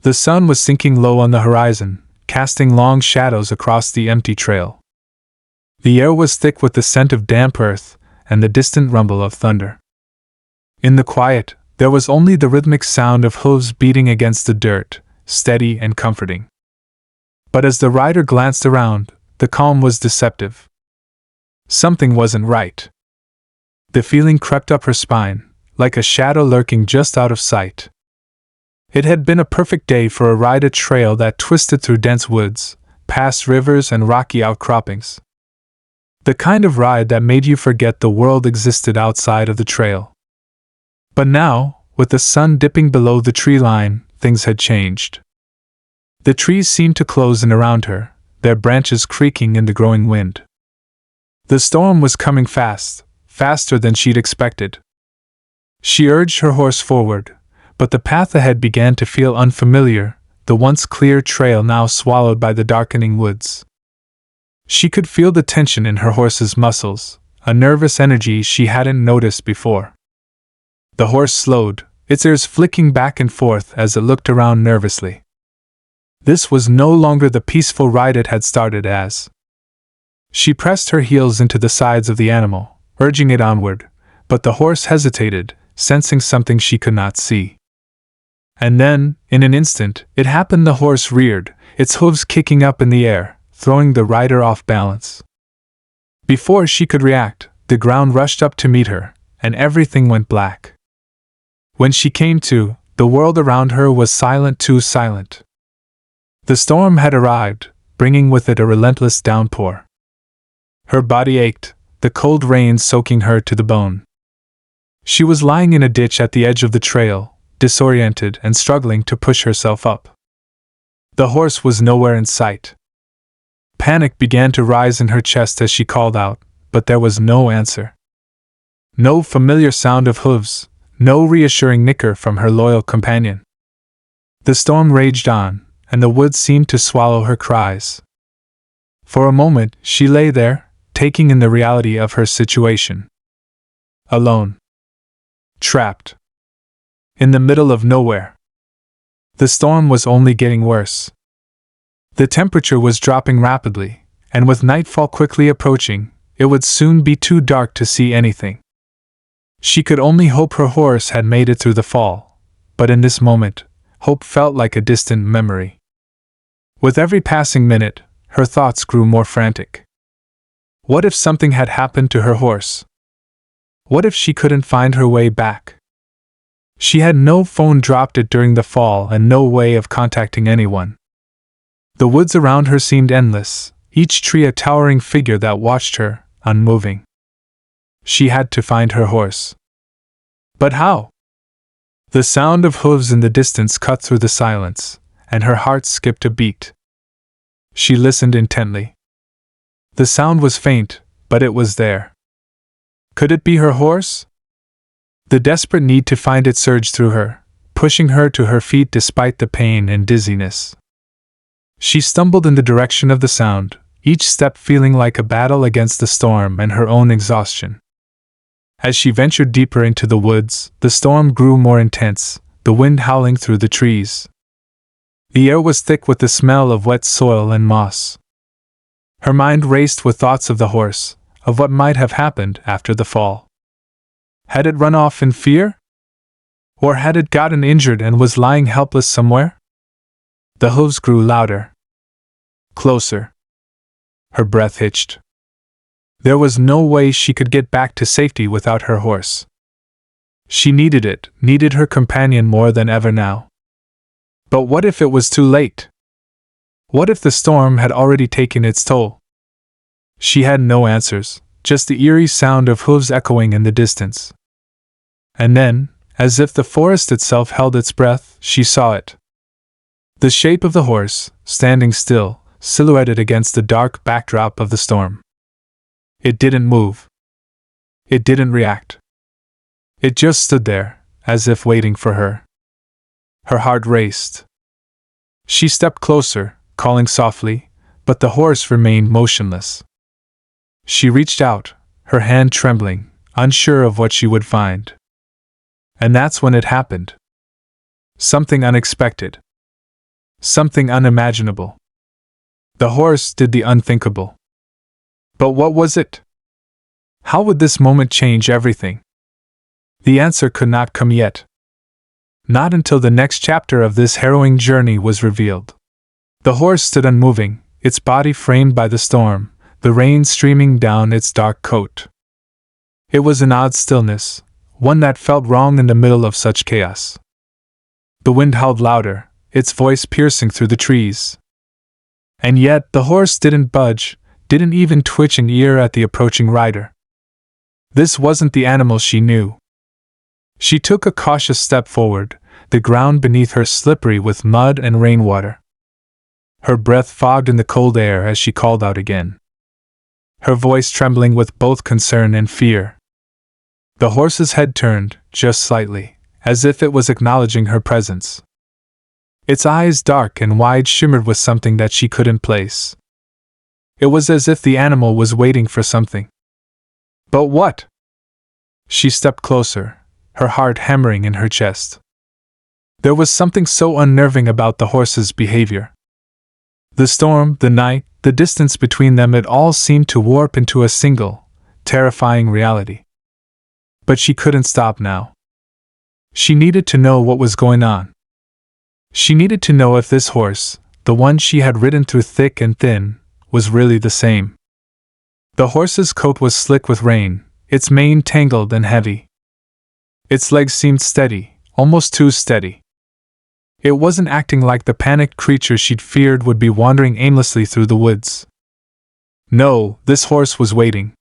The sun was sinking low on the horizon, casting long shadows across the empty trail. The air was thick with the scent of damp earth and the distant rumble of thunder. In the quiet, there was only the rhythmic sound of hooves beating against the dirt, steady and comforting. But as the rider glanced around, the calm was deceptive. Something wasn't right. The feeling crept up her spine, like a shadow lurking just out of sight. It had been a perfect day for a ride, a trail that twisted through dense woods, past rivers and rocky outcroppings. The kind of ride that made you forget the world existed outside of the trail. But now, with the sun dipping below the tree line, things had changed. The trees seemed to close in around her, their branches creaking in the growing wind. The storm was coming fast, faster than she'd expected. She urged her horse forward, but the path ahead began to feel unfamiliar, the once clear trail now swallowed by the darkening woods. She could feel the tension in her horse's muscles, a nervous energy she hadn't noticed before. The horse slowed, its ears flicking back and forth as it looked around nervously. This was no longer the peaceful ride it had started as. She pressed her heels into the sides of the animal, urging it onward, but the horse hesitated, sensing something she could not see. And then, in an instant, it happened. The horse reared, its hooves kicking up in the air, throwing the rider off balance. Before she could react, the ground rushed up to meet her, and everything went black. When she came to, the world around her was silent, too silent. The storm had arrived, bringing with it a relentless downpour. Her body ached, the cold rain soaking her to the bone. She was lying in a ditch at the edge of the trail, disoriented and struggling to push herself up. The horse was nowhere in sight. Panic began to rise in her chest as she called out, but there was no answer. No familiar sound of hooves, no reassuring nicker from her loyal companion. The storm raged on, and the woods seemed to swallow her cries. For a moment, she lay there, taking in the reality of her situation. Alone. Trapped. In the middle of nowhere. The storm was only getting worse. The temperature was dropping rapidly, and with nightfall quickly approaching, it would soon be too dark to see anything. She could only hope her horse had made it through the fall, but in this moment, hope felt like a distant memory. With every passing minute, her thoughts grew more frantic. What if something had happened to her horse? What if she couldn't find her way back? She had no phone, dropped it during the fall, and no way of contacting anyone. The woods around her seemed endless, each tree a towering figure that watched her, unmoving. She had to find her horse. But how? The sound of hooves in the distance cut through the silence, and her heart skipped a beat. She listened intently. The sound was faint, but it was there. Could it be her horse? The desperate need to find it surged through her, pushing her to her feet despite the pain and dizziness. She stumbled in the direction of the sound, each step feeling like a battle against the storm and her own exhaustion. As she ventured deeper into the woods, the storm grew more intense, the wind howling through the trees. The air was thick with the smell of wet soil and moss. Her mind raced with thoughts of the horse, of what might have happened after the fall. Had it run off in fear? Or had it gotten injured and was lying helpless somewhere? The hooves grew louder. Closer. Her breath hitched. There was no way she could get back to safety without her horse. She needed it, needed her companion more than ever now. But what if it was too late? What if the storm had already taken its toll? She had no answers, just the eerie sound of hooves echoing in the distance. And then, as if the forest itself held its breath, she saw it. The shape of the horse, standing still, silhouetted against the dark backdrop of the storm. It didn't move. It didn't react. It just stood there, as if waiting for her. Her heart raced. She stepped closer, calling softly, but the horse remained motionless. She reached out, her hand trembling, unsure of what she would find. And that's when it happened. Something unexpected. Something unimaginable. The horse did the unthinkable. But what was it? How would this moment change everything? The answer could not come yet. Not until the next chapter of this harrowing journey was revealed. The horse stood unmoving, its body framed by the storm, the rain streaming down its dark coat. It was an odd stillness, one that felt wrong in the middle of such chaos. The wind howled louder, its voice piercing through the trees. And yet the horse didn't budge, didn't even twitch an ear at the approaching rider. This wasn't the animal she knew. She took a cautious step forward, the ground beneath her slippery with mud and rainwater. Her breath fogged in the cold air as she called out again, her voice trembling with both concern and fear. The horse's head turned, just slightly, as if it was acknowledging her presence. Its eyes, dark and wide, shimmered with something that she couldn't place. It was as if the animal was waiting for something. But what? She stepped closer, her heart hammering in her chest. There was something so unnerving about the horse's behavior. The storm, the night, the distance between them, it all seemed to warp into a single, terrifying reality. But she couldn't stop now. She needed to know what was going on. She needed to know if this horse, the one she had ridden through thick and thin, was really the same. The horse's coat was slick with rain, its mane tangled and heavy. Its legs seemed steady, almost too steady. It wasn't acting like the panicked creature she'd feared would be wandering aimlessly through the woods. No, this horse was waiting.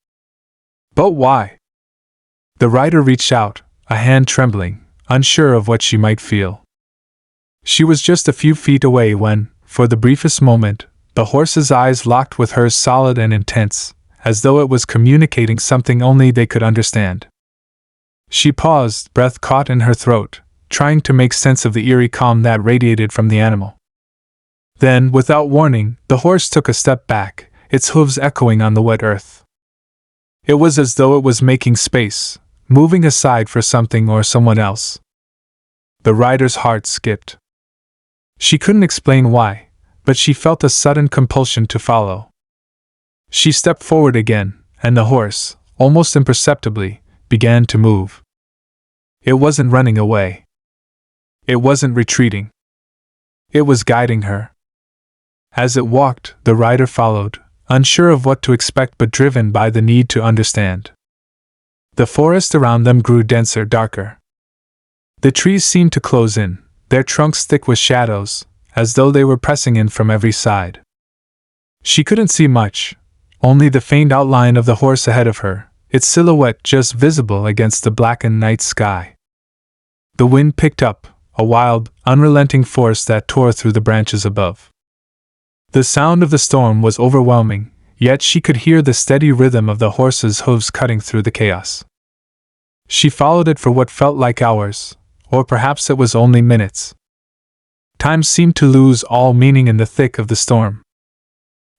But why? The rider reached out, a hand trembling, unsure of what she might feel. She was just a few feet away when, for the briefest moment, the horse's eyes locked with hers, solid and intense, as though it was communicating something only they could understand. She paused, breath caught in her throat, trying to make sense of the eerie calm that radiated from the animal. Then, without warning, the horse took a step back, its hooves echoing on the wet earth. It was as though it was making space, moving aside for something or someone else. The rider's heart skipped. She couldn't explain why, but she felt a sudden compulsion to follow. She stepped forward again, and the horse, almost imperceptibly, began to move. It wasn't running away. It wasn't retreating. It was guiding her. As it walked, the rider followed, unsure of what to expect but driven by the need to understand. The forest around them grew denser, darker. The trees seemed to close in, their trunks thick with shadows, as though they were pressing in from every side. She couldn't see much, only the faint outline of the horse ahead of her, its silhouette just visible against the blackened night sky. The wind picked up, a wild, unrelenting force that tore through the branches above. The sound of the storm was overwhelming, yet she could hear the steady rhythm of the horse's hooves cutting through the chaos. She followed it for what felt like hours, or perhaps it was only minutes. Time seemed to lose all meaning in the thick of the storm.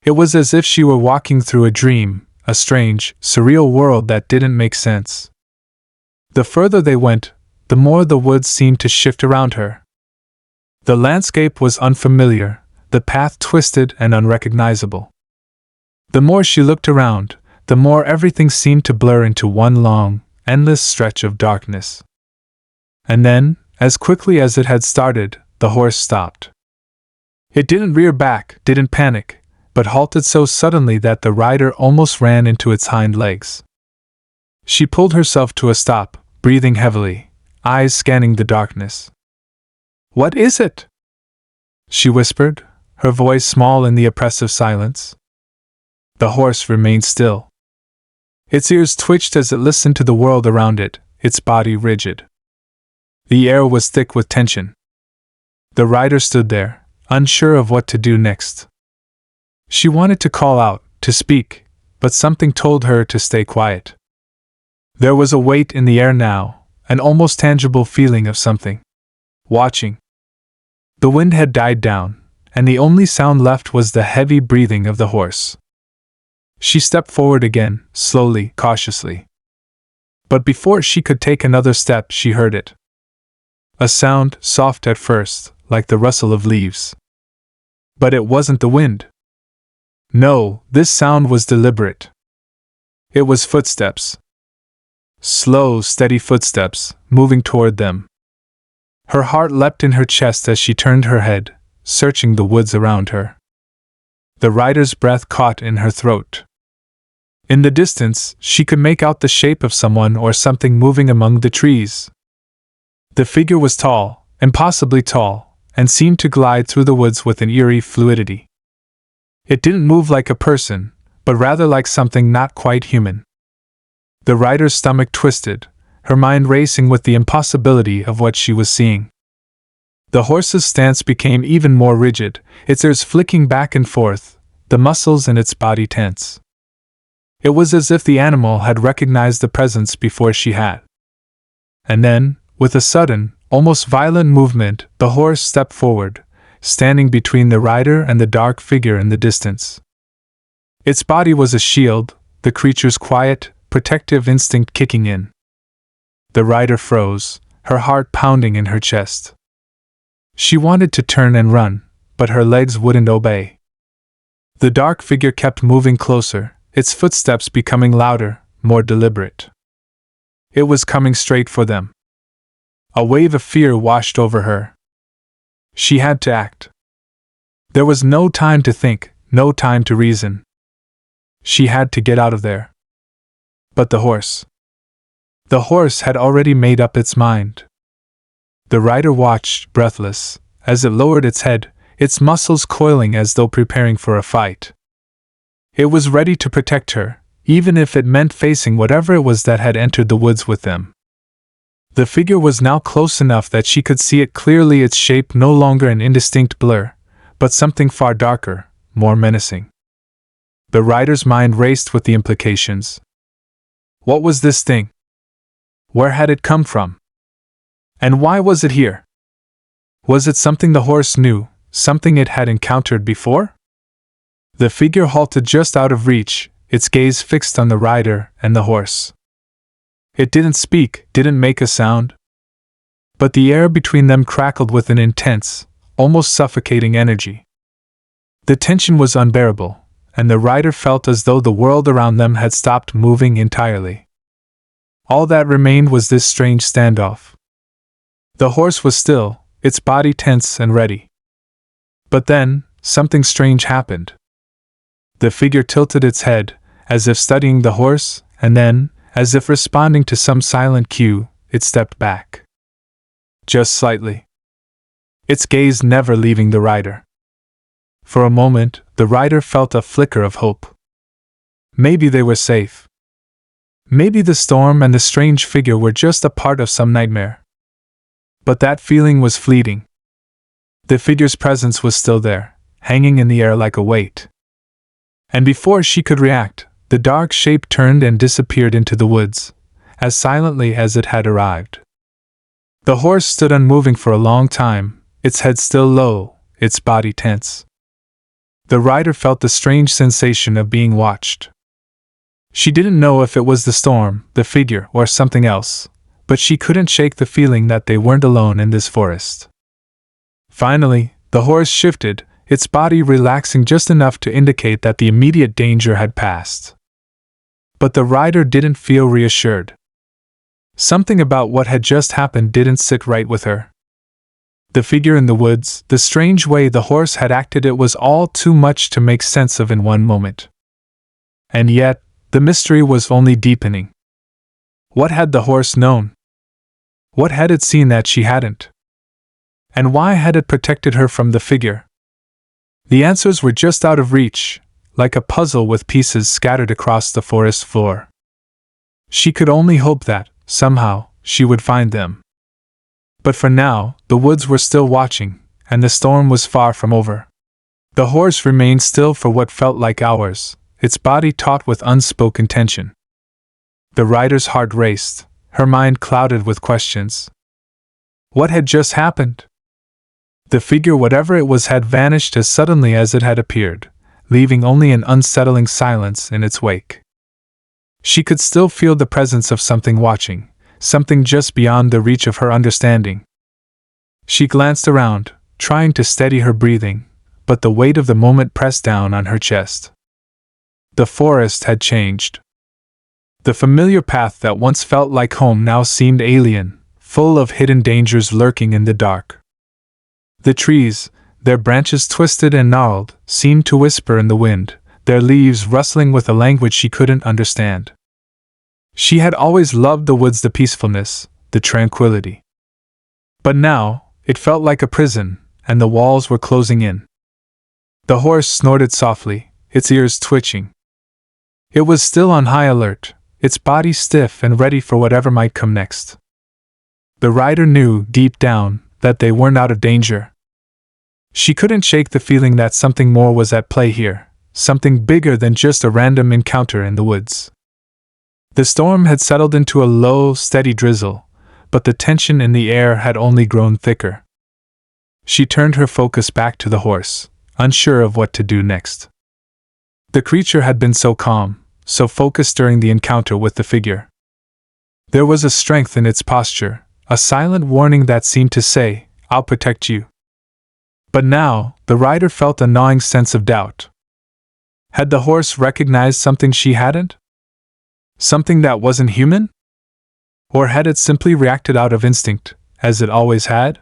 It was as if she were walking through a dream, a strange, surreal world that didn't make sense. The further they went, the more the woods seemed to shift around her. The landscape was unfamiliar, the path twisted and unrecognizable. The more she looked around, the more everything seemed to blur into one long, endless stretch of darkness. And then, as quickly as it had started, the horse stopped. It didn't rear back, didn't panic, but halted so suddenly that the rider almost ran into its hind legs. She pulled herself to a stop, breathing heavily, eyes scanning the darkness. "What is it?" she whispered, her voice small in the oppressive silence. The horse remained still. Its ears twitched as it listened to the world around it, its body rigid. The air was thick with tension. The rider stood there, unsure of what to do next. She wanted to call out, to speak, but something told her to stay quiet. There was a weight in the air now, an almost tangible feeling of something watching. The wind had died down, and the only sound left was the heavy breathing of the horse. She stepped forward again, slowly, cautiously. But before she could take another step, she heard it. A sound, soft at first, like the rustle of leaves. But it wasn't the wind. No, this sound was deliberate. It was footsteps. Slow, steady footsteps, moving toward them. Her heart leapt in her chest as she turned her head, searching the woods around her. The rider's breath caught in her throat. In the distance, she could make out the shape of someone or something moving among the trees. The figure was tall, impossibly tall, and seemed to glide through the woods with an eerie fluidity. It didn't move like a person, but rather like something not quite human. The rider's stomach twisted, her mind racing with the impossibility of what she was seeing. The horse's stance became even more rigid, its ears flicking back and forth, the muscles in its body tense. It was as if the animal had recognized the presence before she had. And then, with a sudden, almost violent movement, the horse stepped forward, standing between the rider and the dark figure in the distance. Its body was a shield, the creature's quiet, protective instinct kicking in. The rider froze, her heart pounding in her chest. She wanted to turn and run, but her legs wouldn't obey. The dark figure kept moving closer, its footsteps becoming louder, more deliberate. It was coming straight for them. A wave of fear washed over her. She had to act. There was no time to think, no time to reason. She had to get out of there. But the horse. The horse had already made up its mind. The rider watched, breathless, as it lowered its head, its muscles coiling as though preparing for a fight. It was ready to protect her, even if it meant facing whatever it was that had entered the woods with them. The figure was now close enough that she could see it clearly, its shape no longer an indistinct blur, but something far darker, more menacing. The rider's mind raced with the implications. What was this thing? Where had it come from? And why was it here? Was it something the horse knew, something it had encountered before? The figure halted just out of reach, its gaze fixed on the rider and the horse. It didn't speak, didn't make a sound. But the air between them crackled with an intense, almost suffocating energy. The tension was unbearable, and the rider felt as though the world around them had stopped moving entirely. All that remained was this strange standoff. The horse was still, its body tense and ready. But then, something strange happened. The figure tilted its head, as if studying the horse, and then, as if responding to some silent cue, it stepped back. Just slightly. Its gaze never leaving the rider. For a moment, the rider felt a flicker of hope. Maybe they were safe. Maybe the storm and the strange figure were just a part of some nightmare. But that feeling was fleeting. The figure's presence was still there, hanging in the air like a weight. And before she could react, the dark shape turned and disappeared into the woods, as silently as it had arrived. The horse stood unmoving for a long time, its head still low, its body tense. The rider felt the strange sensation of being watched. She didn't know if it was the storm, the figure, or something else, but she couldn't shake the feeling that they weren't alone in this forest. Finally, the horse shifted, its body relaxing just enough to indicate that the immediate danger had passed. But the rider didn't feel reassured. Something about what had just happened didn't sit right with her. The figure in the woods, the strange way the horse had acted, it was all too much to make sense of in one moment. And yet, the mystery was only deepening. What had the horse known? What had it seen that she hadn't? And why had it protected her from the figure? The answers were just out of reach, like a puzzle with pieces scattered across the forest floor. She could only hope that, somehow, she would find them. But for now, the woods were still watching, and the storm was far from over. The horse remained still for what felt like hours, its body taut with unspoken tension. The rider's heart raced, her mind clouded with questions. What had just happened? The figure, whatever it was, had vanished as suddenly as it had appeared, leaving only an unsettling silence in its wake. She could still feel the presence of something watching, something just beyond the reach of her understanding. She glanced around, trying to steady her breathing, but the weight of the moment pressed down on her chest. The forest had changed. The familiar path that once felt like home now seemed alien, full of hidden dangers lurking in the dark. The trees, their branches twisted and gnarled, seemed to whisper in the wind, their leaves rustling with a language she couldn't understand. She had always loved the woods, the peacefulness, the tranquility. But now, it felt like a prison, and the walls were closing in. The horse snorted softly, its ears twitching. It was still on high alert, its body stiff and ready for whatever might come next. The rider knew, deep down, that they weren't out of danger. She couldn't shake the feeling that something more was at play here, something bigger than just a random encounter in the woods. The storm had settled into a low, steady drizzle, but the tension in the air had only grown thicker. She turned her focus back to the horse, unsure of what to do next. The creature had been so calm, so focused during the encounter with the figure. There was a strength in its posture, a silent warning that seemed to say, "I'll protect you." But now, the rider felt a gnawing sense of doubt. Had the horse recognized something she hadn't? Something that wasn't human? Or had it simply reacted out of instinct, as it always had?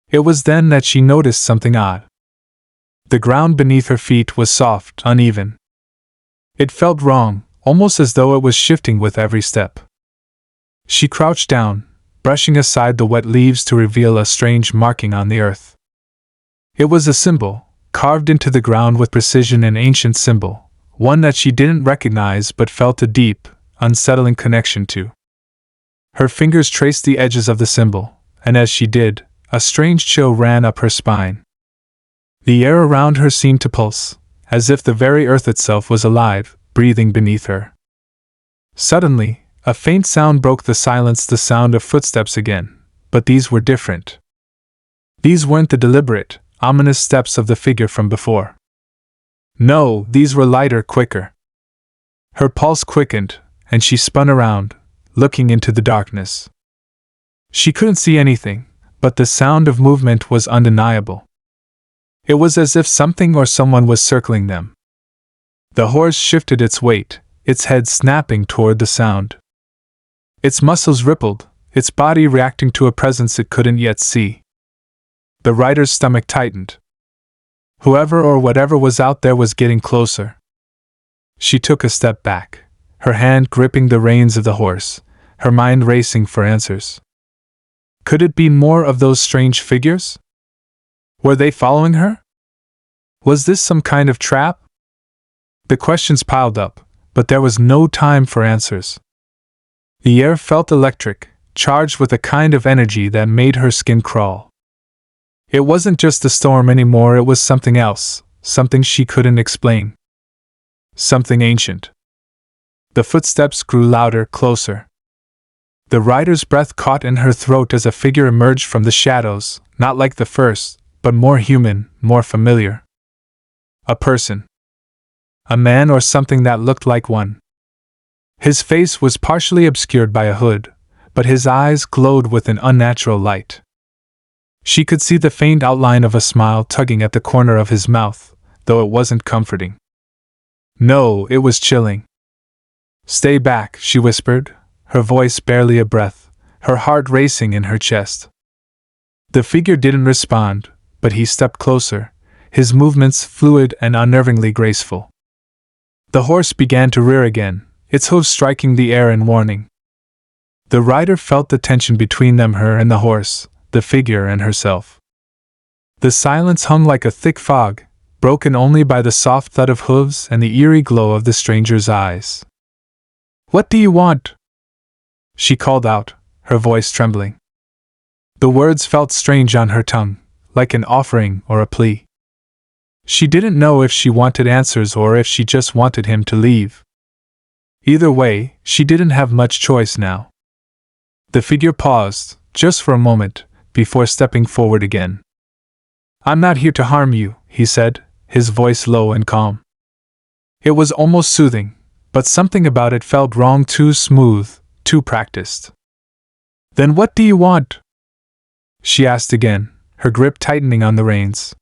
It was then that she noticed something odd. The ground beneath her feet was soft, uneven. It felt wrong, almost as though it was shifting with every step. She crouched down, brushing aside the wet leaves to reveal a strange marking on the earth. It was a symbol, carved into the ground with precision, an ancient symbol, one that she didn't recognize but felt a deep, unsettling connection to. Her fingers traced the edges of the symbol, and as she did, a strange chill ran up her spine. The air around her seemed to pulse, as if the very earth itself was alive, breathing beneath her. Suddenly, a faint sound broke the silence, the sound of footsteps again, but these were different. These weren't the deliberate, ominous steps of the figure from before. No, these were lighter, quicker. Her pulse quickened, and she spun around, looking into the darkness. She couldn't see anything, but the sound of movement was undeniable. It was as if something or someone was circling them. The horse shifted its weight, its head snapping toward the sound. Its muscles rippled, its body reacting to a presence it couldn't yet see. The rider's stomach tightened. Whoever or whatever was out there was getting closer. She took a step back, her hand gripping the reins of the horse, her mind racing for answers. Could it be more of those strange figures? Were they following her? Was this some kind of trap? The questions piled up, but there was no time for answers. The air felt electric, charged with a kind of energy that made her skin crawl. It wasn't just a storm anymore, it was something else, something she couldn't explain. Something ancient. The footsteps grew louder, closer. The rider's breath caught in her throat as a figure emerged from the shadows, not like the first, but more human, more familiar. A person. A man or something that looked like one. His face was partially obscured by a hood, but his eyes glowed with an unnatural light. She could see the faint outline of a smile tugging at the corner of his mouth, though it wasn't comforting. No, it was chilling. "Stay back," she whispered, her voice barely a breath, her heart racing in her chest. The figure didn't respond, but he stepped closer, his movements fluid and unnervingly graceful. The horse began to rear again, its hooves striking the air in warning. The rider felt the tension between them, her and the horse, the figure and herself. The silence hung like a thick fog, broken only by the soft thud of hooves and the eerie glow of the stranger's eyes. "What do you want?" she called out, her voice trembling. The words felt strange on her tongue, like an offering or a plea. She didn't know if she wanted answers or if she just wanted him to leave. Either way, she didn't have much choice now. The figure paused, just for a moment, before stepping forward again. "I'm not here to harm you," he said, his voice low and calm. It was almost soothing, but something about it felt wrong, too smooth, too practiced. "Then what do you want?" she asked again, her grip tightening on the reins.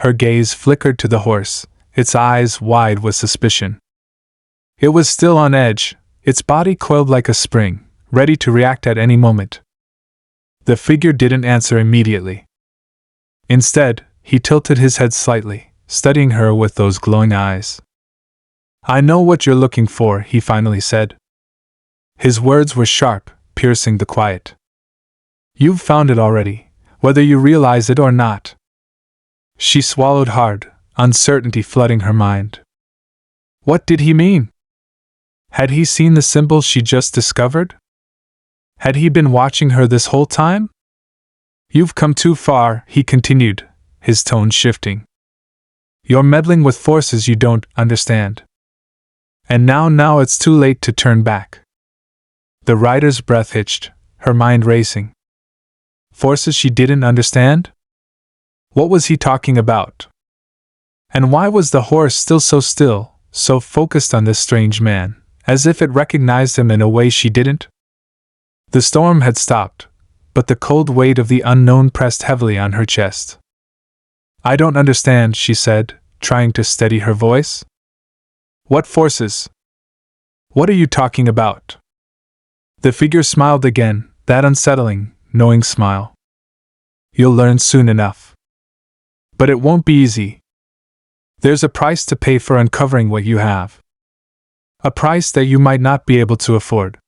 Her gaze flickered to the horse, its eyes wide with suspicion. It was still on edge, its body coiled like a spring, ready to react at any moment. The figure didn't answer immediately. Instead, he tilted his head slightly, studying her with those glowing eyes. "I know what you're looking for," he finally said. His words were sharp, piercing the quiet. "You've found it already, whether you realize it or not." She swallowed hard, uncertainty flooding her mind. What did he mean? Had he seen the symbol she just discovered? Had he been watching her this whole time? "You've come too far," he continued, his tone shifting. "You're meddling with forces you don't understand. And now it's too late to turn back." The rider's breath hitched, her mind racing. Forces she didn't understand? What was he talking about? And why was the horse still, so focused on this strange man, as if it recognized him in a way she didn't? The storm had stopped, but the cold weight of the unknown pressed heavily on her chest. "I don't understand," she said, trying to steady her voice. "What forces? What are you talking about?" The figure smiled again, that unsettling, knowing smile. "You'll learn soon enough. But it won't be easy. There's a price to pay for uncovering what you have. A price that you might not be able to afford."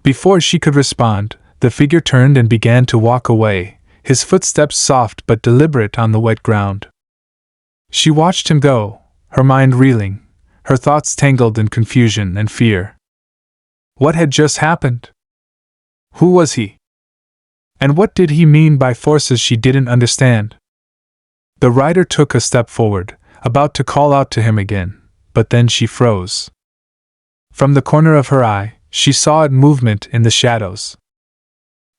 Before she could respond, the figure turned and began to walk away, his footsteps soft but deliberate on the wet ground. She watched him go, her mind reeling, her thoughts tangled in confusion and fear. What had just happened? Who was he? And what did he mean by forces she didn't understand? The rider took a step forward, about to call out to him again, but then she froze. From the corner of her eye, she saw it movement in the shadows.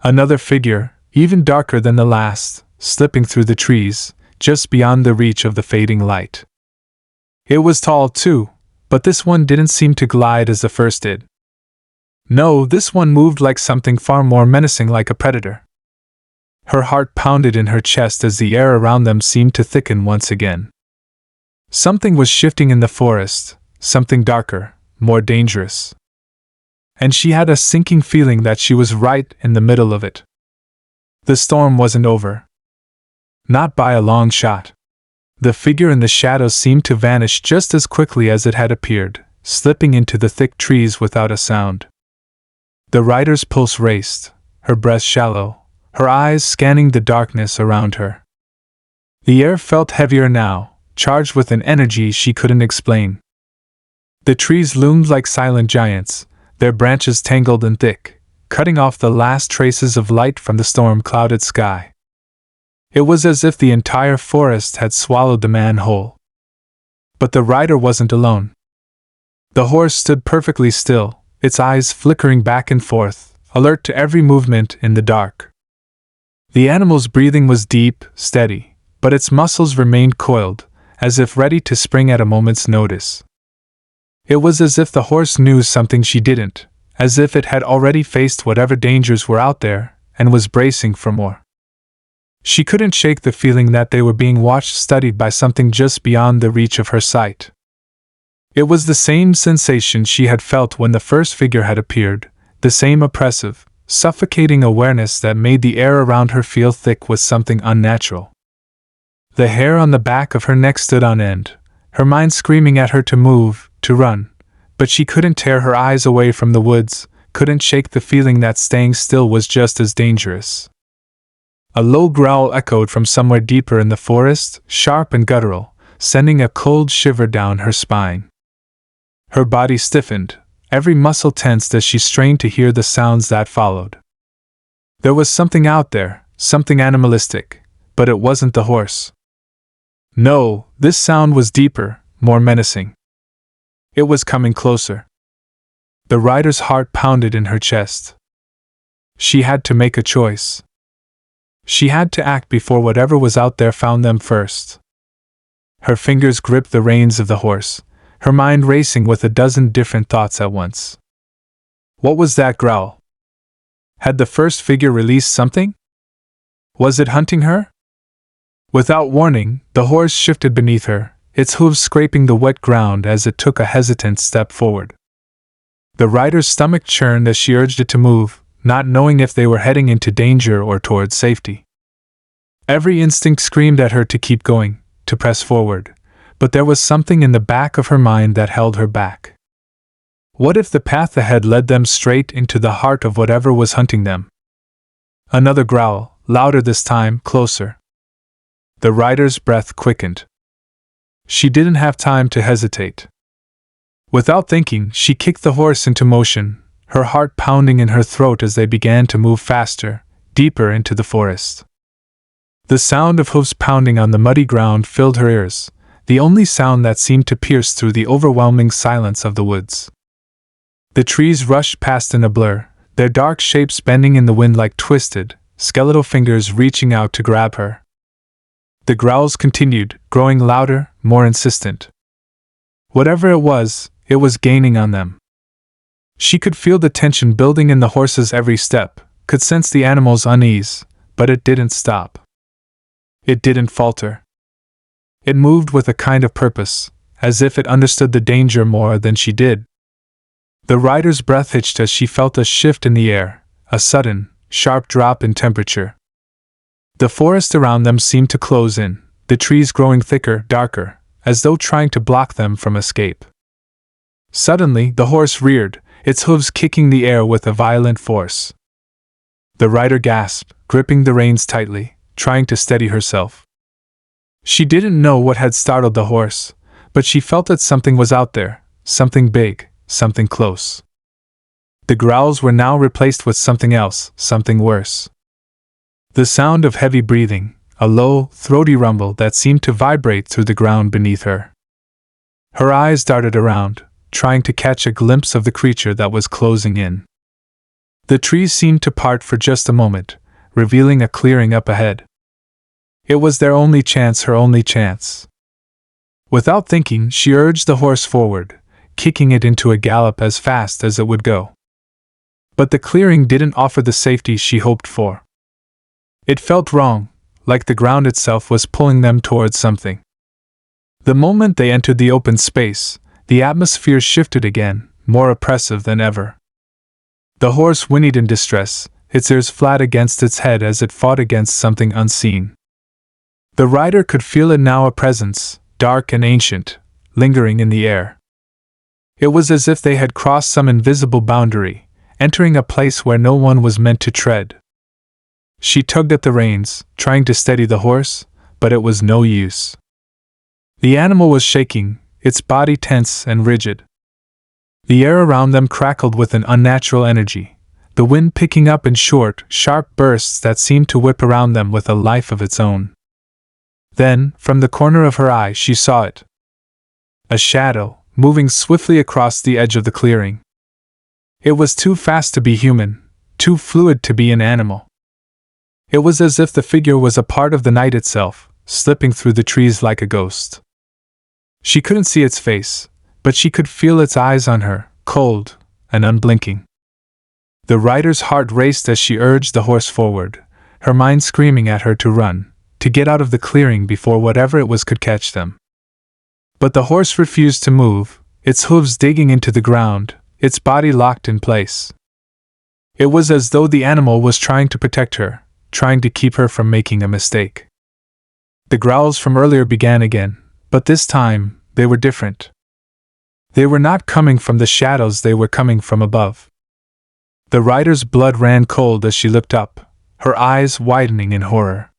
Another figure, even darker than the last, slipping through the trees, just beyond the reach of the fading light. It was tall too, but this one didn't seem to glide as the first did. No, this one moved like something far more menacing, like a predator. Her heart pounded in her chest as the air around them seemed to thicken once again. Something was shifting in the forest, something darker, more dangerous. And she had a sinking feeling that she was right in the middle of it. The storm wasn't over. Not by a long shot. The figure in the shadows seemed to vanish just as quickly as it had appeared, slipping into the thick trees without a sound. The rider's pulse raced, her breath shallow, her eyes scanning the darkness around her. The air felt heavier now, charged with an energy she couldn't explain. The trees loomed like silent giants, their branches tangled and thick, cutting off the last traces of light from the storm-clouded sky. It was as if the entire forest had swallowed the man whole. But the rider wasn't alone. The horse stood perfectly still, its eyes flickering back and forth, alert to every movement in the dark. The animal's breathing was deep, steady, but its muscles remained coiled, as if ready to spring at a moment's notice. It was as if the horse knew something she didn't, as if it had already faced whatever dangers were out there, and was bracing for more. She couldn't shake the feeling that they were being watched, studied by something just beyond the reach of her sight. It was the same sensation she had felt when the first figure had appeared, the same oppressive, suffocating awareness that made the air around her feel thick with something unnatural. The hair on the back of her neck stood on end, her mind screaming at her to move, to run, but she couldn't tear her eyes away from the woods, couldn't shake the feeling that staying still was just as dangerous. A low growl echoed from somewhere deeper in the forest, sharp and guttural, sending a cold shiver down her spine. Her body stiffened, every muscle tensed as she strained to hear the sounds that followed. There was something out there, something animalistic, but it wasn't the horse. No, this sound was deeper, more menacing. It was coming closer. The rider's heart pounded in her chest. She had to make a choice. She had to act before whatever was out there found them first. Her fingers gripped the reins of the horse, her mind racing with a dozen different thoughts at once. What was that growl? Had the first figure released something? Was it hunting her? Without warning, the horse shifted beneath her, its hooves scraping the wet ground as it took a hesitant step forward. The rider's stomach churned as she urged it to move, not knowing if they were heading into danger or towards safety. Every instinct screamed at her to keep going, to press forward, but there was something in the back of her mind that held her back. What if the path ahead led them straight into the heart of whatever was hunting them? Another growl, louder this time, closer. The rider's breath quickened. She didn't have time to hesitate. Without thinking, she kicked the horse into motion, her heart pounding in her throat as they began to move faster, deeper into the forest. The sound of hooves pounding on the muddy ground filled her ears, the only sound that seemed to pierce through the overwhelming silence of the woods. The trees rushed past in a blur, their dark shapes bending in the wind like twisted, skeletal fingers reaching out to grab her. The growls continued, growing louder, more insistent. Whatever it was gaining on them. She could feel the tension building in the horse's every step, could sense the animal's unease, but it didn't stop. It didn't falter. It moved with a kind of purpose, as if it understood the danger more than she did. The rider's breath hitched as she felt a shift in the air, a sudden, sharp drop in temperature. The forest around them seemed to close in, the trees growing thicker, darker, as though trying to block them from escape. Suddenly, the horse reared, its hooves kicking the air with a violent force. The rider gasped, gripping the reins tightly, trying to steady herself. She didn't know what had startled the horse, but she felt that something was out there, something big, something close. The growls were now replaced with something else, something worse. The sound of heavy breathing, a low, throaty rumble that seemed to vibrate through the ground beneath her. Her eyes darted around, trying to catch a glimpse of the creature that was closing in. The trees seemed to part for just a moment, revealing a clearing up ahead. It was their only chance, her only chance. Without thinking, she urged the horse forward, kicking it into a gallop as fast as it would go. But the clearing didn't offer the safety she hoped for. It felt wrong, like the ground itself was pulling them towards something. The moment they entered the open space, the atmosphere shifted again, more oppressive than ever. The horse whinnied in distress, its ears flat against its head as it fought against something unseen. The rider could feel it now, a presence, dark and ancient, lingering in the air. It was as if they had crossed some invisible boundary, entering a place where no one was meant to tread. She tugged at the reins, trying to steady the horse, but it was no use. The animal was shaking, its body tense and rigid. The air around them crackled with an unnatural energy, the wind picking up in short, sharp bursts that seemed to whip around them with a life of its own. Then, from the corner of her eye, she saw it. A shadow, moving swiftly across the edge of the clearing. It was too fast to be human, too fluid to be an animal. It was as if the figure was a part of the night itself, slipping through the trees like a ghost. She couldn't see its face, but she could feel its eyes on her, cold and unblinking. The rider's heart raced as she urged the horse forward, her mind screaming at her to run, to get out of the clearing before whatever it was could catch them. But the horse refused to move, its hooves digging into the ground, its body locked in place. It was as though the animal was trying to protect her, trying to keep her from making a mistake. The growls from earlier began again, but this time, they were different. They were not coming from the shadows, they were coming from above. The rider's blood ran cold as she looked up, her eyes widening in horror.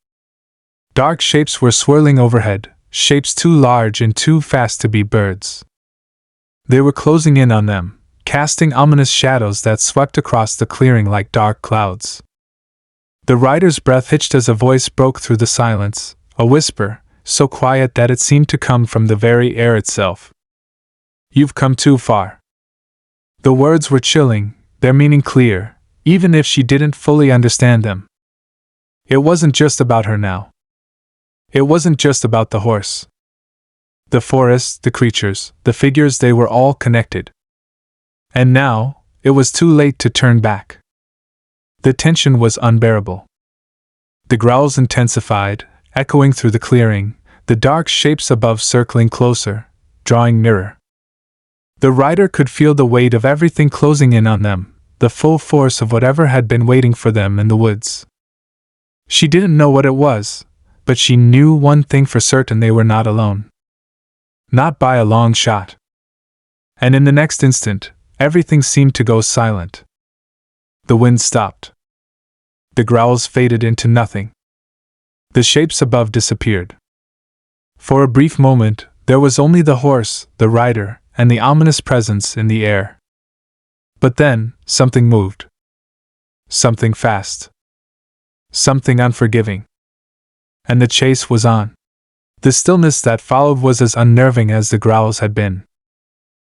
Dark shapes were swirling overhead, shapes too large and too fast to be birds. They were closing in on them, casting ominous shadows that swept across the clearing like dark clouds. The rider's breath hitched as a voice broke through the silence, a whisper, so quiet that it seemed to come from the very air itself. "You've come too far." The words were chilling, their meaning clear, even if she didn't fully understand them. It wasn't just about her now. It wasn't just about the horse. The forest, the creatures, the figures, they were all connected. And now, it was too late to turn back. The tension was unbearable. The growls intensified, echoing through the clearing, the dark shapes above circling closer, drawing nearer. The rider could feel the weight of everything closing in on them, the full force of whatever had been waiting for them in the woods. She didn't know what it was, but she knew one thing for certain: they were not alone. Not by a long shot. And in the next instant, everything seemed to go silent. The wind stopped. The growls faded into nothing. The shapes above disappeared. For a brief moment, there was only the horse, the rider, and the ominous presence in the air. But then, something moved. Something fast. Something unforgiving. And the chase was on. The stillness that followed was as unnerving as the growls had been.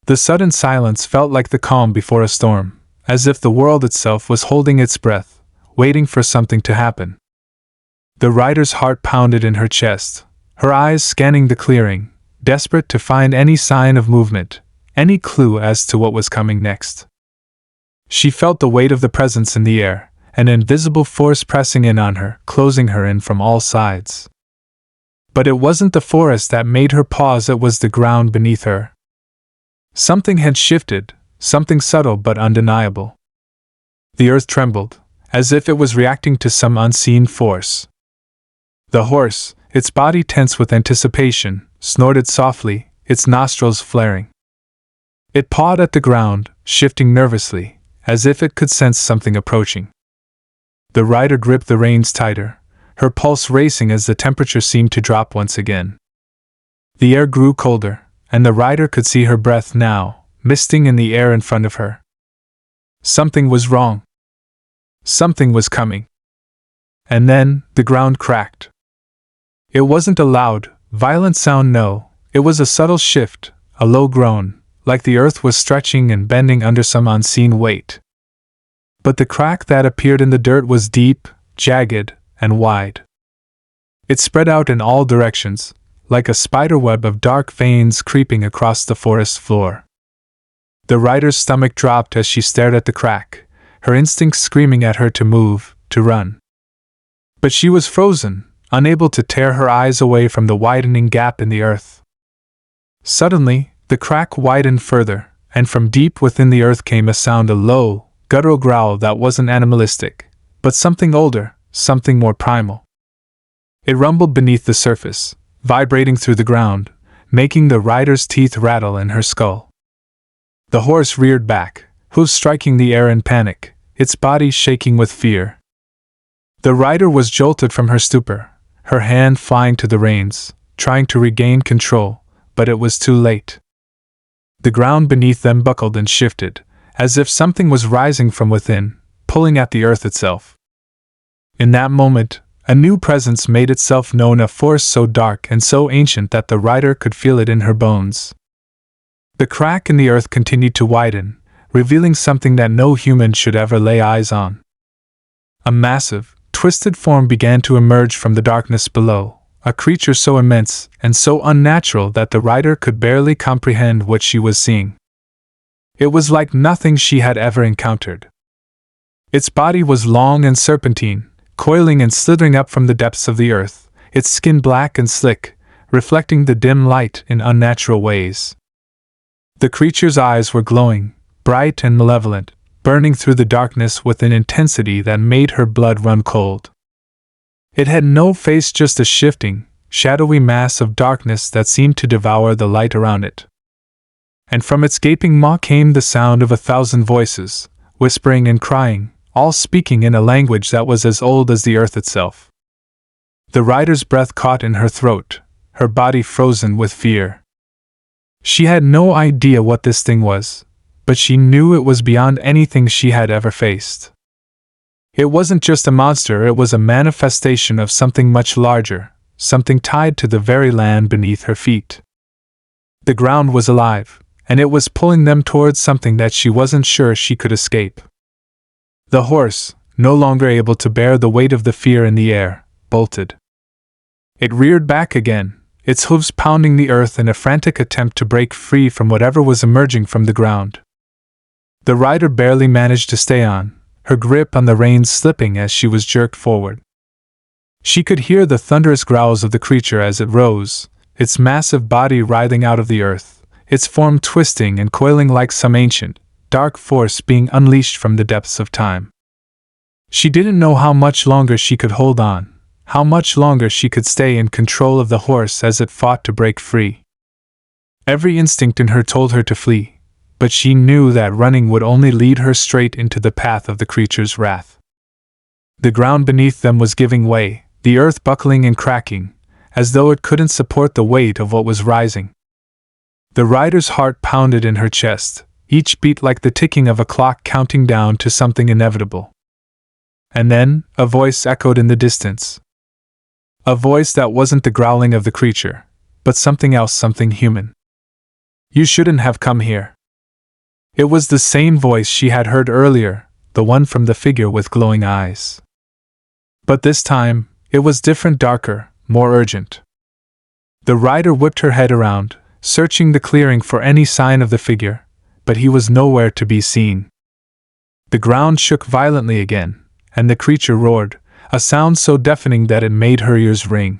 The sudden silence felt like the calm before a storm, as if the world itself was holding its breath, waiting for something to happen. The rider's heart pounded in her chest, her eyes scanning the clearing, desperate to find any sign of movement, any clue as to what was coming next. She felt the weight of the presence in the air, an invisible force pressing in on her, closing her in from all sides. But it wasn't the forest that made her pause, it was the ground beneath her. Something had shifted, something subtle but undeniable. The earth trembled, as if it was reacting to some unseen force. The horse, its body tense with anticipation, snorted softly, its nostrils flaring. It pawed at the ground, shifting nervously, as if it could sense something approaching. The rider gripped the reins tighter, her pulse racing as the temperature seemed to drop once again. The air grew colder, and the rider could see her breath now, misting in the air in front of her. Something was wrong. Something was coming. And then, the ground cracked. It wasn't a loud, violent sound, no, it was a subtle shift, a low groan, like the earth was stretching and bending under some unseen weight. But the crack that appeared in the dirt was deep, jagged, and wide. It spread out in all directions, like a spiderweb of dark veins creeping across the forest floor. The rider's stomach dropped as she stared at the crack, her instincts screaming at her to move, to run. But she was frozen, unable to tear her eyes away from the widening gap in the earth. Suddenly, the crack widened further, and from deep within the earth came a sound, a low, guttural growl that wasn't animalistic, but something older, something more primal. It rumbled beneath the surface, vibrating through the ground, making the rider's teeth rattle in her skull. The horse reared back, hooves striking the air in panic, its body shaking with fear. The rider was jolted from her stupor, her hand flying to the reins, trying to regain control, but it was too late. The ground beneath them buckled and shifted, as if something was rising from within, pulling at the earth itself. In that moment, a new presence made itself known, a force so dark and so ancient that the rider could feel it in her bones. The crack in the earth continued to widen, revealing something that no human should ever lay eyes on. A massive, twisted form began to emerge from the darkness below, a creature so immense and so unnatural that the rider could barely comprehend what she was seeing. It was like nothing she had ever encountered. Its body was long and serpentine, coiling and slithering up from the depths of the earth, its skin black and slick, reflecting the dim light in unnatural ways. The creature's eyes were glowing, bright and malevolent, burning through the darkness with an intensity that made her blood run cold. It had no face, just a shifting, shadowy mass of darkness that seemed to devour the light around it. And from its gaping maw came the sound of 1,000 voices, whispering and crying, all speaking in a language that was as old as the earth itself. The rider's breath caught in her throat, her body frozen with fear. She had no idea what this thing was, but she knew it was beyond anything she had ever faced. It wasn't just a monster, it was a manifestation of something much larger, something tied to the very land beneath her feet. The ground was alive, and it was pulling them towards something that she wasn't sure she could escape. The horse, no longer able to bear the weight of the fear in the air, bolted. It reared back again, its hooves pounding the earth in a frantic attempt to break free from whatever was emerging from the ground. The rider barely managed to stay on, her grip on the reins slipping as she was jerked forward. She could hear the thunderous growls of the creature as it rose, its massive body writhing out of the earth, its form twisting and coiling like some ancient, dark force being unleashed from the depths of time. She didn't know how much longer she could hold on, how much longer she could stay in control of the horse as it fought to break free. Every instinct in her told her to flee, but she knew that running would only lead her straight into the path of the creature's wrath. The ground beneath them was giving way, the earth buckling and cracking, as though it couldn't support the weight of what was rising. The rider's heart pounded in her chest, each beat like the ticking of a clock counting down to something inevitable. And then, a voice echoed in the distance. A voice that wasn't the growling of the creature, but something else, something human. "You shouldn't have come here." It was the same voice she had heard earlier, the one from the figure with glowing eyes. But this time, it was different, darker, more urgent. The rider whipped her head around, searching the clearing for any sign of the figure, but he was nowhere to be seen. The ground shook violently again, and the creature roared, a sound so deafening that it made her ears ring.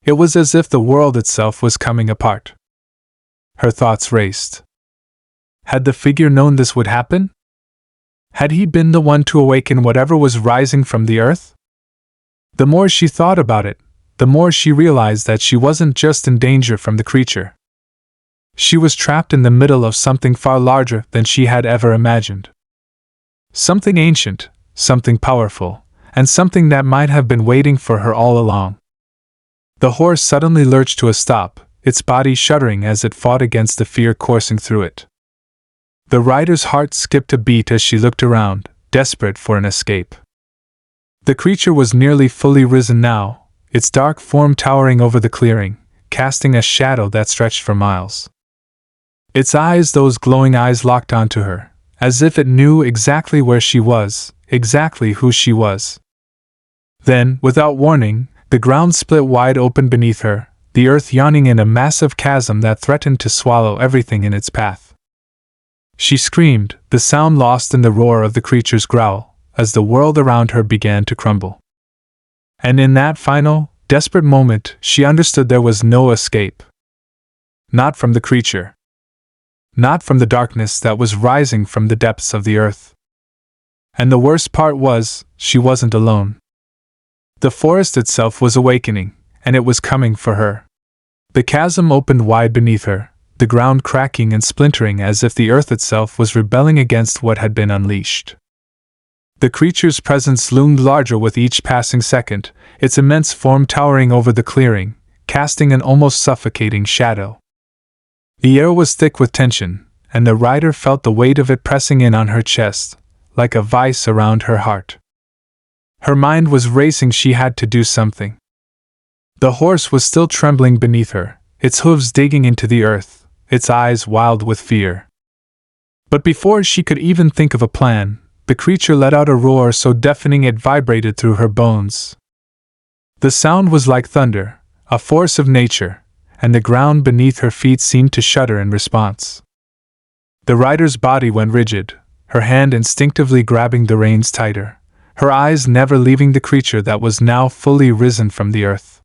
It was as if the world itself was coming apart. Her thoughts raced. Had the figure known this would happen? Had he been the one to awaken whatever was rising from the earth? The more she thought about it, the more she realized that she wasn't just in danger from the creature. She was trapped in the middle of something far larger than she had ever imagined. Something ancient, something powerful, and something that might have been waiting for her all along. The horse suddenly lurched to a stop, its body shuddering as it fought against the fear coursing through it. The rider's heart skipped a beat as she looked around, desperate for an escape. The creature was nearly fully risen now, its dark form towering over the clearing, casting a shadow that stretched for miles. Its eyes, those glowing eyes, locked onto her, as if it knew exactly where she was, exactly who she was. Then, without warning, the ground split wide open beneath her, the earth yawning in a massive chasm that threatened to swallow everything in its path. She screamed, the sound lost in the roar of the creature's growl, as the world around her began to crumble. And in that final, desperate moment, she understood there was no escape. Not from the creature. Not from the darkness that was rising from the depths of the earth. And the worst part was, she wasn't alone. The forest itself was awakening, and it was coming for her. The chasm opened wide beneath her, the ground cracking and splintering as if the earth itself was rebelling against what had been unleashed. The creature's presence loomed larger with each passing second, its immense form towering over the clearing, casting an almost suffocating shadow. The air was thick with tension, and the rider felt the weight of it pressing in on her chest, like a vice around her heart. Her mind was racing. She had to do something. The horse was still trembling beneath her, its hooves digging into the earth, its eyes wild with fear. But before she could even think of a plan, the creature let out a roar so deafening it vibrated through her bones. The sound was like thunder, a force of nature, and the ground beneath her feet seemed to shudder in response. The rider's body went rigid, her hand instinctively grabbing the reins tighter, her eyes never leaving the creature that was now fully risen from the earth.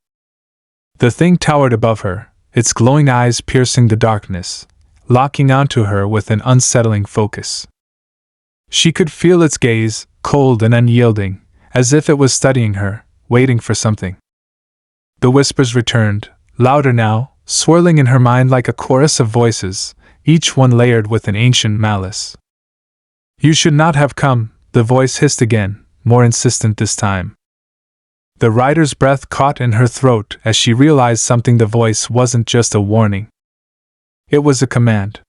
The thing towered above her, its glowing eyes piercing the darkness, locking onto her with an unsettling focus. She could feel its gaze, cold and unyielding, as if it was studying her, waiting for something. The whispers returned, louder now, swirling in her mind like a chorus of voices, each one layered with an ancient malice. "You should not have come," the voice hissed again, more insistent this time. The rider's breath caught in her throat as she realized something. The voice wasn't just a warning. It was a command.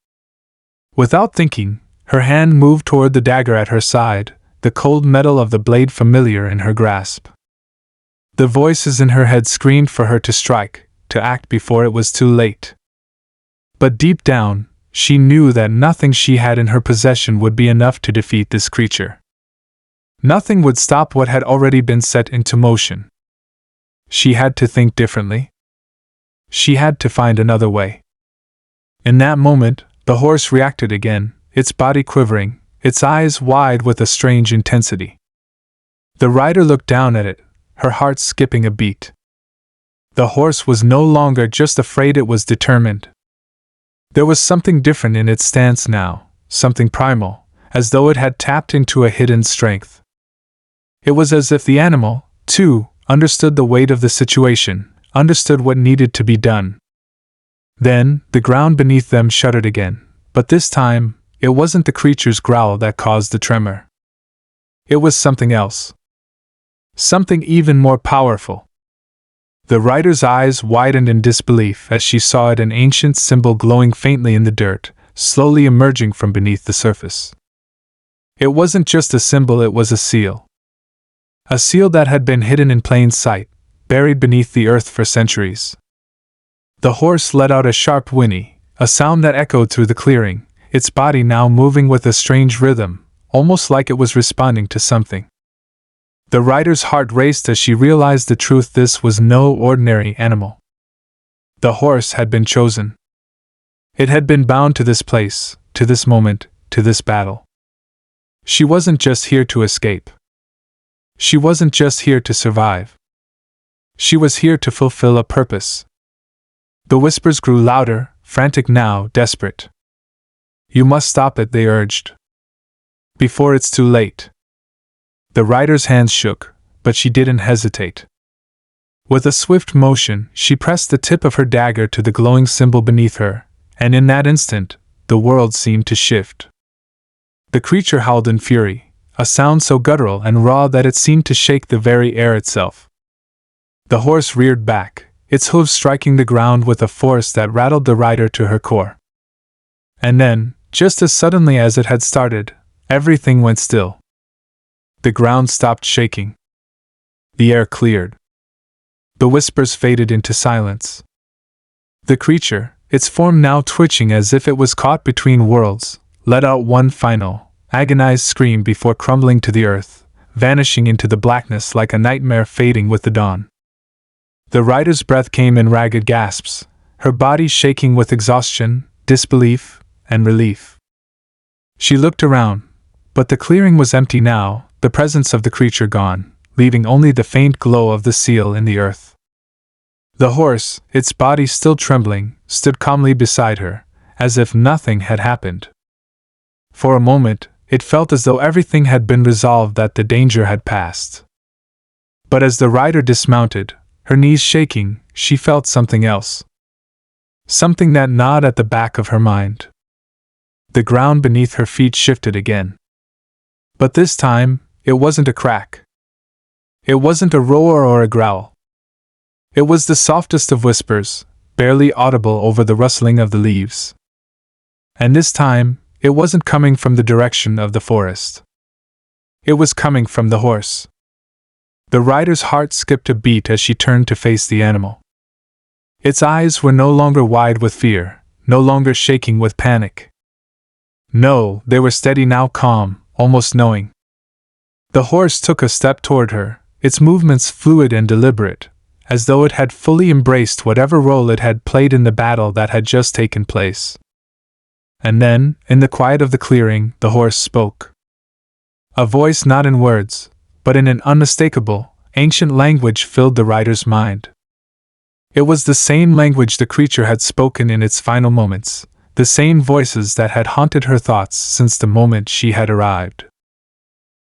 Without thinking, her hand moved toward the dagger at her side, the cold metal of the blade familiar in her grasp. The voices in her head screamed for her to strike, to act before it was too late. But deep down, she knew that nothing she had in her possession would be enough to defeat this creature. Nothing would stop what had already been set into motion. She had to think differently. She had to find another way. In that moment, the horse reacted again, its body quivering, its eyes wide with a strange intensity. The rider looked down at it, her heart skipping a beat. The horse was no longer just afraid, it was determined. There was something different in its stance now, something primal, as though it had tapped into a hidden strength. It was as if the animal, too, understood the weight of the situation, understood what needed to be done. Then, the ground beneath them shuddered again, but this time, it wasn't the creature's growl that caused the tremor. It was something else. Something even more powerful. The rider's eyes widened in disbelief as she saw it, an ancient symbol glowing faintly in the dirt, slowly emerging from beneath the surface. It wasn't just a symbol, it was a seal. A seal that had been hidden in plain sight, buried beneath the earth for centuries. The horse let out a sharp whinny, a sound that echoed through the clearing, its body now moving with a strange rhythm, almost like it was responding to something. The rider's heart raced as she realized the truth: this was no ordinary animal. The horse had been chosen. It had been bound to this place, to this moment, to this battle. She wasn't just here to escape. She wasn't just here to survive. She was here to fulfill a purpose. The whispers grew louder, frantic now, desperate. "You must stop it," they urged. "Before it's too late." The rider's hands shook, but she didn't hesitate. With a swift motion, she pressed the tip of her dagger to the glowing symbol beneath her, and in that instant, the world seemed to shift. The creature howled in fury, a sound so guttural and raw that it seemed to shake the very air itself. The horse reared back, its hooves striking the ground with a force that rattled the rider to her core. And then, just as suddenly as it had started, everything went still. The ground stopped shaking. The air cleared. The whispers faded into silence. The creature, its form now twitching as if it was caught between worlds, let out one final, agonized scream before crumbling to the earth, vanishing into the blackness like a nightmare fading with the dawn. The rider's breath came in ragged gasps, her body shaking with exhaustion, disbelief, and relief. She looked around, but the clearing was empty now, the presence of the creature gone, leaving only the faint glow of the seal in the earth. The horse, its body still trembling, stood calmly beside her, as if nothing had happened. For a moment, it felt as though everything had been resolved, that the danger had passed. But as the rider dismounted, her knees shaking, she felt something else. Something that gnawed at the back of her mind. The ground beneath her feet shifted again. But this time, it wasn't a crack. It wasn't a roar or a growl. It was the softest of whispers, barely audible over the rustling of the leaves. And this time, it wasn't coming from the direction of the forest. It was coming from the horse. The rider's heart skipped a beat as she turned to face the animal. Its eyes were no longer wide with fear, no longer shaking with panic. No, they were steady now, calm, almost knowing. The horse took a step toward her, its movements fluid and deliberate, as though it had fully embraced whatever role it had played in the battle that had just taken place. And then, in the quiet of the clearing, the horse spoke. A voice not in words, but in an unmistakable, ancient language filled the rider's mind. It was the same language the creature had spoken in its final moments, the same voices that had haunted her thoughts since the moment she had arrived.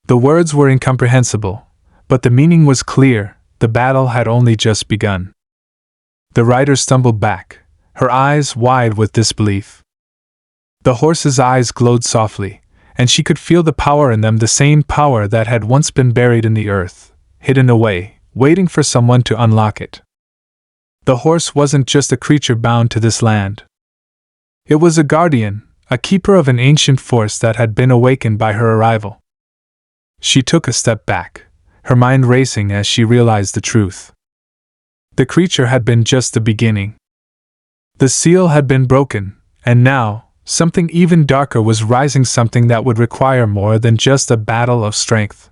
The words were incomprehensible, but the meaning was clear. The battle had only just begun. The rider stumbled back, her eyes wide with disbelief. The horse's eyes glowed softly, and she could feel the power in them, the same power that had once been buried in the earth, hidden away, waiting for someone to unlock it. The horse wasn't just a creature bound to this land. It was a guardian, a keeper of an ancient force that had been awakened by her arrival. She took a step back, her mind racing as she realized the truth. The creature had been just the beginning. The seal had been broken, and now, something even darker was rising, something that would require more than just a battle of strength.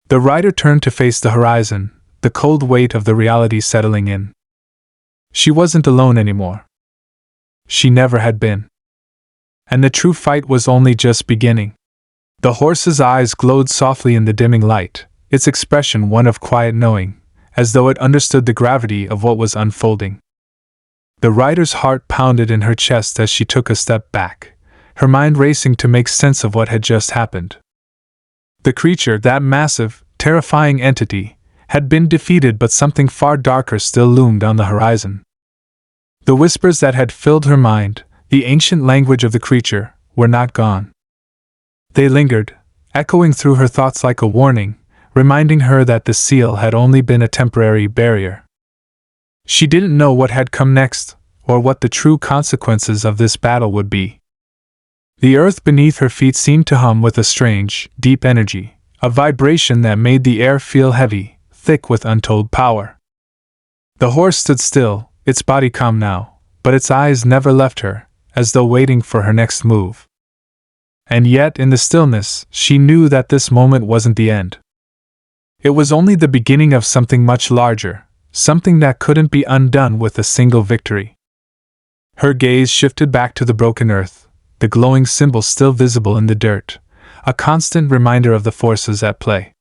The rider turned to face the horizon, the cold weight of the reality settling in. She wasn't alone anymore. She never had been. And the true fight was only just beginning. The horse's eyes glowed softly in the dimming light, its expression one of quiet knowing, as though it understood the gravity of what was unfolding. The rider's heart pounded in her chest as she took a step back, her mind racing to make sense of what had just happened. The creature, that massive, terrifying entity, had been defeated, but something far darker still loomed on the horizon. The whispers that had filled her mind, the ancient language of the creature, were not gone. They lingered, echoing through her thoughts like a warning, reminding her that the seal had only been a temporary barrier. She didn't know what had come next, or what the true consequences of this battle would be. The earth beneath her feet seemed to hum with a strange, deep energy, a vibration that made the air feel heavy, thick with untold power. The horse stood still, its body calm now, but its eyes never left her, as though waiting for her next move. And yet, in the stillness, she knew that this moment wasn't the end. It was only the beginning of something much larger, something that couldn't be undone with a single victory. Her gaze shifted back to the broken earth, the glowing symbol still visible in the dirt, a constant reminder of the forces at play.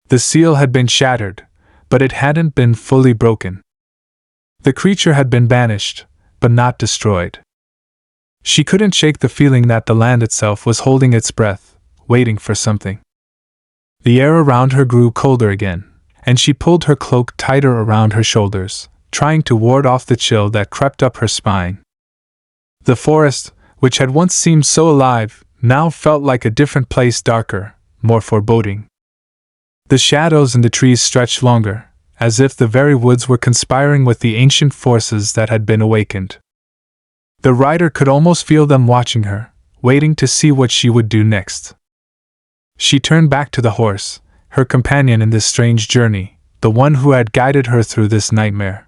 The seal had been shattered, but it hadn't been fully broken. The creature had been banished, but not destroyed. She couldn't shake the feeling that the land itself was holding its breath, waiting for something. The air around her grew colder again, and she pulled her cloak tighter around her shoulders, trying to ward off the chill that crept up her spine. The forest, which had once seemed so alive, now felt like a different place, darker, more foreboding. The shadows in the trees stretched longer, as if the very woods were conspiring with the ancient forces that had been awakened. The rider could almost feel them watching her, waiting to see what she would do next. She turned back to the horse, her companion in this strange journey, the one who had guided her through this nightmare.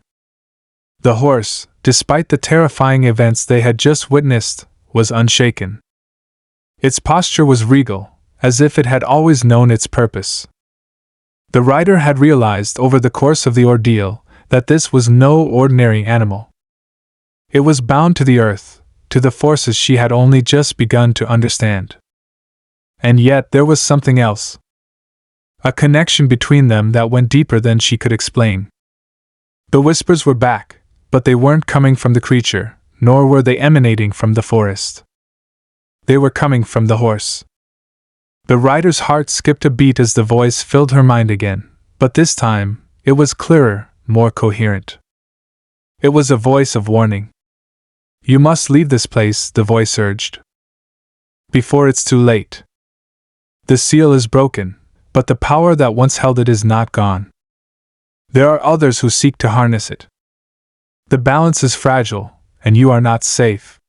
The horse, despite the terrifying events they had just witnessed, was unshaken. Its posture was regal, as if it had always known its purpose. The rider had realized over the course of the ordeal that this was no ordinary animal. It was bound to the earth, to the forces she had only just begun to understand. And yet there was something else. A connection between them that went deeper than she could explain. The whispers were back, but they weren't coming from the creature, nor were they emanating from the forest. They were coming from the horse. The rider's heart skipped a beat as the voice filled her mind again, but this time, it was clearer, more coherent. It was a voice of warning. "You must leave this place," the voice urged. "Before it's too late. The seal is broken, but the power that once held it is not gone. There are others who seek to harness it. The balance is fragile, and you are not safe."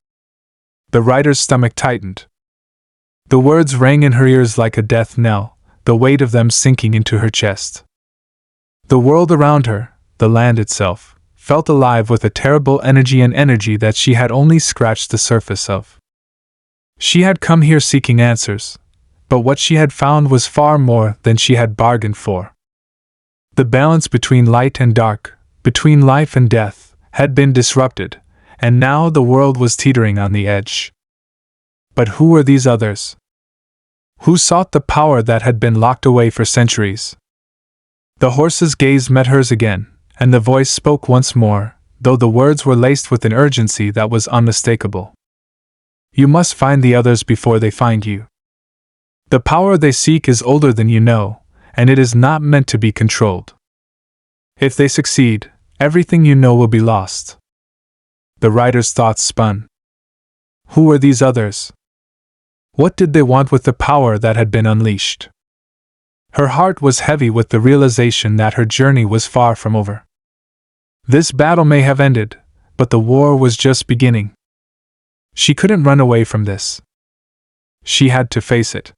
The rider's stomach tightened. The words rang in her ears like a death knell, the weight of them sinking into her chest. The world around her, the land itself, felt alive with a terrible energy, an energy that she had only scratched the surface of. She had come here seeking answers, but what she had found was far more than she had bargained for. The balance between light and dark, between life and death, had been disrupted, and now the world was teetering on the edge. But who were these others? Who sought the power that had been locked away for centuries? The horse's gaze met hers again, and the voice spoke once more, though the words were laced with an urgency that was unmistakable. "You must find the others before they find you. The power they seek is older than you know, and it is not meant to be controlled. If they succeed, everything you know will be lost." The rider's thoughts spun. Who were these others? What did they want with the power that had been unleashed? Her heart was heavy with the realization that her journey was far from over. This battle may have ended, but the war was just beginning. She couldn't run away from this. She had to face it.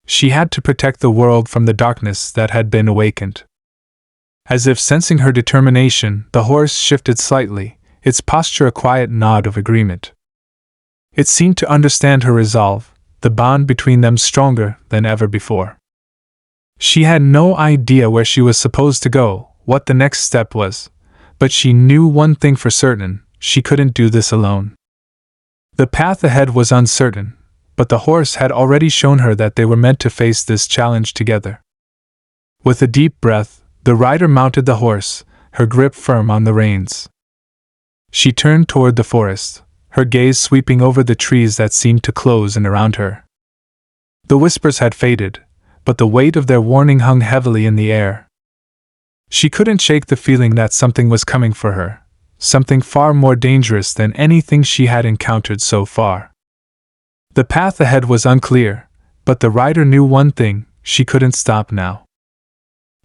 She had to protect the world from the darkness that had been awakened. As if sensing her determination, the horse shifted slightly, its posture a quiet nod of agreement. It seemed to understand her resolve, the bond between them stronger than ever before. She had no idea where she was supposed to go, what the next step was, but she knew one thing for certain: she couldn't do this alone. The path ahead was uncertain, but the horse had already shown her that they were meant to face this challenge together. With a deep breath, the rider mounted the horse, her grip firm on the reins. She turned toward the forest, her gaze sweeping over the trees that seemed to close in around her. The whispers had faded, but the weight of their warning hung heavily in the air. She couldn't shake the feeling that something was coming for her, something far more dangerous than anything she had encountered so far. The path ahead was unclear, but the rider knew one thing: she couldn't stop now.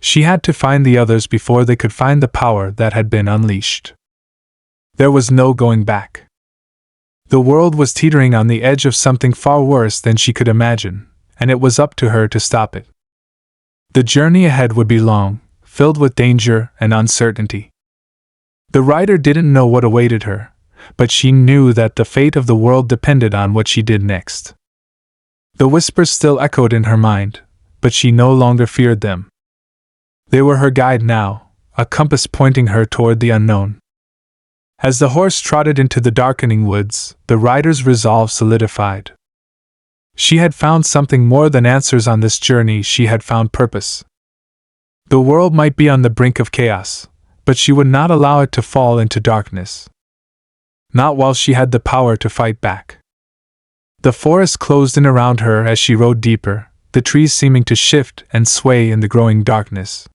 She had to find the others before they could find the power that had been unleashed. There was no going back. The world was teetering on the edge of something far worse than she could imagine, and it was up to her to stop it. The journey ahead would be long, filled with danger and uncertainty. The rider didn't know what awaited her, but she knew that the fate of the world depended on what she did next. The whispers still echoed in her mind, but she no longer feared them. They were her guide now, a compass pointing her toward the unknown. As the horse trotted into the darkening woods, the rider's resolve solidified. She had found something more than answers on this journey. She had found purpose. The world might be on the brink of chaos, but she would not allow it to fall into darkness. Not while she had the power to fight back. The forest closed in around her as she rode deeper, the trees seeming to shift and sway in the growing darkness.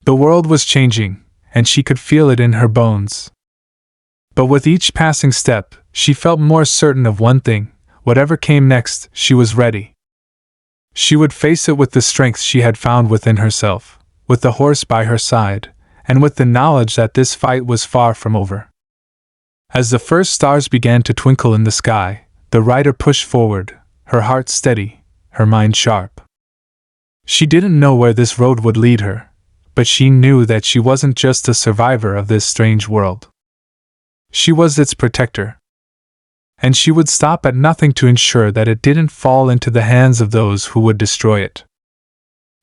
The world was changing, and she could feel it in her bones. But with each passing step, she felt more certain of one thing: whatever came next, she was ready. She would face it with the strength she had found within herself, with the horse by her side, and with the knowledge that this fight was far from over. As the first stars began to twinkle in the sky, the rider pushed forward, her heart steady, her mind sharp. She didn't know where this road would lead her, but she knew that she wasn't just a survivor of this strange world. She was its protector. And she would stop at nothing to ensure that it didn't fall into the hands of those who would destroy it.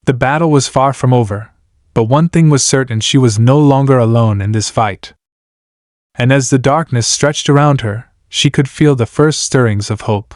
The battle was far from over, but one thing was certain: she was no longer alone in this fight. And as the darkness stretched around her, she could feel the first stirrings of hope.